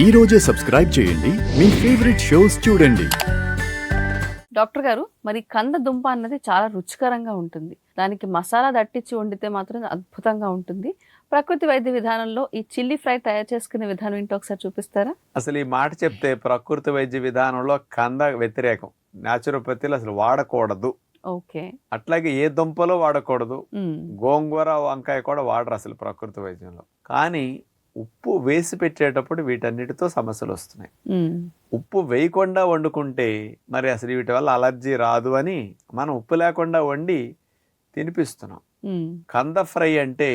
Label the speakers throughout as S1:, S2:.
S1: ఈ రోజే సబ్స్క్రైబ్ చేయండి మీ ఫేవరెట్ షోస్ చూడండి.
S2: డాక్టర్ గారు, మరి కంద దుంప అన్నది చాలా రుచికరంగా ఉంటుంది. దానికి మసాలా దట్టించి వండితే మాత్రం అద్భుతంగా ఉంటుంది. ప్రకృతి వైద్య విధానంలో ఈ చిల్లీ ఫ్రై తయారు చేసుకునే విధానం ఏంటో ఒకసారి చూపిస్తారా?
S3: అసలు ఈ మాట చెప్తే ప్రకృతి వైద్య విధానంలో కంద వ్యతిరేకం. న్యాచురోపతిలో అసలు వాడకూడదు.
S2: ఓకే.
S3: అట్లాగే ఏ దుంపలో వాడకూడదు.
S2: మ్మ్.
S3: గోంగూర, వంకాయ కూడా వాడరు అసలు ప్రకృతి వైద్యంలో. కానీ ఉప్పు వేసి పెట్టేటప్పుడు వీటన్నిటితో సమస్యలు వస్తున్నాయి.
S2: మ్మ్.
S3: ఉప్పు వేయకుండా వండుకుంటే మరి అసలు వీటి వల్ల అలర్జీ రాదు అని మనం ఉప్పు లేకుండా వండి తినిపిస్తున్నాం.
S2: మ్మ్.
S3: కంద ఫ్రై అంటే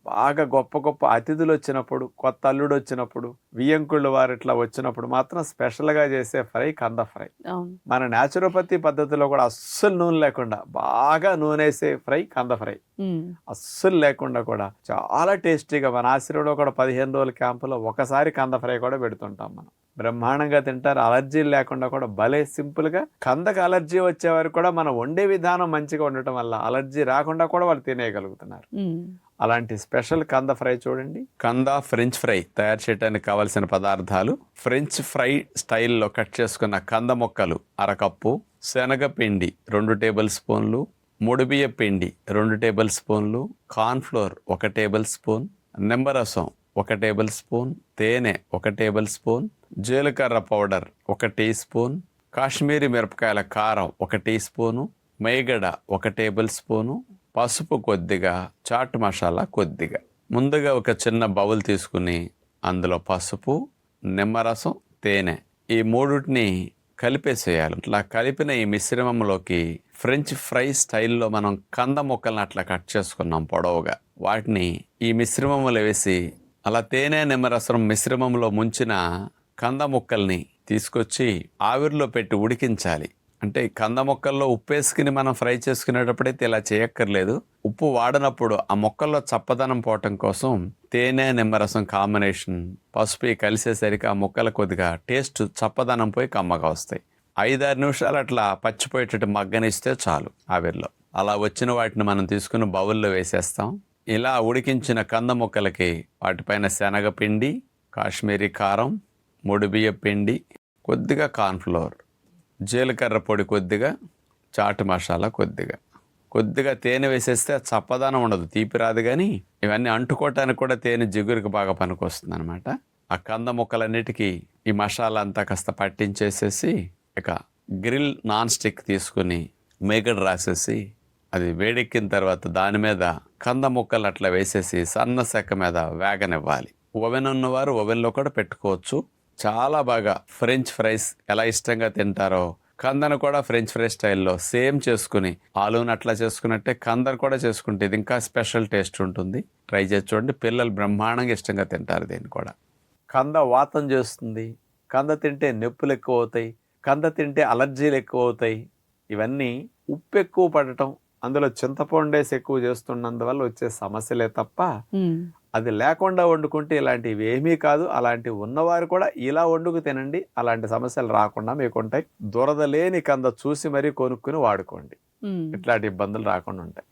S3: బాగా గొప్ప గొప్ప అతిథులు వచ్చినప్పుడు, కొత్త అల్లుడు వచ్చినప్పుడు, వియ్యంకుళ్ళు వారు ఇట్లా వచ్చినప్పుడు మాత్రం స్పెషల్గా చేసే ఫ్రై కంద ఫ్రై.
S2: అవును.
S3: మన న్యాచురోపతి పద్ధతిలో కూడా అస్సలు నూనె లేకుండా బాగా నూనెసే ఫ్రై కంద ఫ్రై.
S2: మ్మ్. అస్సలు
S3: లేకుండా కూడా చాలా టేస్టీగా మన ఆశ్రమంలో కూడా 15 రోజుల క్యాంపులో ఒకసారి కంద ఫ్రై కూడా పెడుతుంటాం మనం. బ్రహ్మాండంగా తింటారు. అలర్జీలు లేకుండా కూడా భలే సింపుల్గా. కందకు అలర్జీ వచ్చేవారు కూడా మనం వండే విధానం మంచిగా ఉండటం వల్ల అలర్జీ రాకుండా కూడా వాళ్ళు తినేయగలుగుతున్నారు.
S2: మ్మ్.
S3: అలాంటి స్పెషల్ కంద ఫ్రై చూడండి. కంద ఫ్రెంచ్ ఫ్రై తయారు చేయడానికి కావలసిన పదార్థాలు: ఫ్రెంచ్ ఫ్రై స్టైల్లో కట్ చేసుకున్న కంద ముక్కలు 1/2 కప్పు, శనగపిండి 2 టేబుల్ స్పూన్లు, ముడిబియ్య పిండి 2 టేబుల్ స్పూన్లు, కార్న్ఫ్లోర్ 1 టేబుల్ స్పూన్, నిమ్మరసం 1 టేబుల్ స్పూన్, తేనె 1 టేబుల్ స్పూన్, జీలకర్ర పౌడర్ 1 టీ స్పూన్, కాశ్మీరీ మిరపకాయల కారం 1 టీ స్పూను, మేగడ 1 టేబుల్ స్పూను, పసుపు కొద్దిగా, చాట్ మసాలా కొద్దిగా. ముందుగా ఒక చిన్న బౌల్ తీసుకుని అందులో పసుపు, నిమ్మరసం, తేనె ఈ మూడుటిని కలిపేసేయాలి. అట్లా కలిపిన ఈ మిశ్రమంలోకి ఫ్రెంచ్ ఫ్రై స్టైల్లో మనం కంద ముక్కలను అట్లా కట్ చేసుకున్నాం పొడవుగా. వాటిని ఈ మిశ్రమంలో వేసి అలా తేనె నిమ్మరసం మిశ్రమంలో ముంచిన కంద ముక్కల్ని తీసుకొచ్చి ఆవిరిలో పెట్టి ఉడికించాలి. అంటే ఈ కంద మొక్కల్లో ఉప్పు వేసుకుని మనం ఫ్రై చేసుకునేటప్పుడైతే ఇలా చేయక్కర్లేదు. ఉప్పు వాడినప్పుడు ఆ మొక్కల్లో చప్పదనం పోవటం కోసం తేనె నిమ్మరసం కాంబినేషన్ పసుపు కలిసేసరికి ఆ మొక్కల కొద్దిగా టేస్ట్ చప్పదనం పోయి కమ్మగా వస్తాయి. 5-6 నిమిషాలు అట్లా పచ్చిపోయేటట్టు మగ్గనిస్తే చాలు ఆవిరిలో. అలా వచ్చిన వాటిని మనం తీసుకుని బౌల్లో వేసేస్తాం. ఇలా ఉడికించిన కంద ముక్కలకి వాటిపైన శనగపిండి, కాశ్మీరీ కారం, ముడిబియ్య పిండి, కొద్దిగా కార్న్ఫ్లోర్, జీలకర్ర పొడి కొద్దిగా, చాట్ మసాలా కొద్దిగా తేనె వేసేస్తే చప్పదనం ఉండదు, తీపి రాదు. కానీ ఇవన్నీ అంటుకోవటానికి కూడా తేనె జిగురికి బాగా పనికొస్తుంది అనమాట. ఆ కంద ముక్కలన్నిటికీ ఈ మసాలా అంతా కాస్త పట్టించేసేసి ఇక గ్రిల్ నాన్ స్టిక్ తీసుకుని మేగడ రాసేసి అది వేడెక్కిన తర్వాత దాని మీద కంద ముక్కలు అట్లా వేసేసి సన్న సెక్క మీద వేగనివ్వాలి. ఓవెన్ ఉన్నవారు ఓవెన్లో కూడా పెట్టుకోవచ్చు. చాలా బాగా ఫ్రెంచ్ ఫ్రైస్ ఎలా ఇష్టంగా తింటారో కందను కూడా ఫ్రెంచ్ ఫ్రై స్టైల్లో సేమ్ చేసుకుని, ఆలూని అట్లా చేసుకున్నట్టే కందను కూడా చేసుకుంటే ఇది ఇంకా స్పెషల్ టేస్ట్ ఉంటుంది. ట్రై చేసి చూడండి. పిల్లలు బ్రహ్మాండంగా ఇష్టంగా తింటారు దీన్ని కూడా. కంద వాతం చేస్తుంది. కంద తింటే నొప్పులు ఎక్కువ అవుతాయి. కంద తింటే అలర్జీలు ఎక్కువ అవుతాయి. ఇవన్నీ ఉప్పు ఎక్కువ పడటం, అందులో చింతపండేసి ఎక్కువ చేస్తున్నందువల్ల వచ్చే సమస్యలే తప్ప
S2: మ్మ్.
S3: అది లేకుండా వండుకుంటే ఇలాంటివి ఏమీ కాదు. అలాంటివి ఉన్నవారు కూడా ఇలా వండుకు తినండి. అలాంటి సమస్యలు రాకుండా మీకు ఉంటాయి. దురద లేని కంద చూసి మరీ కొనుక్కుని వాడుకోండి.
S2: మ్మ్.
S3: ఇట్లాంటి ఇబ్బందులు రాకుండా ఉంటాయి.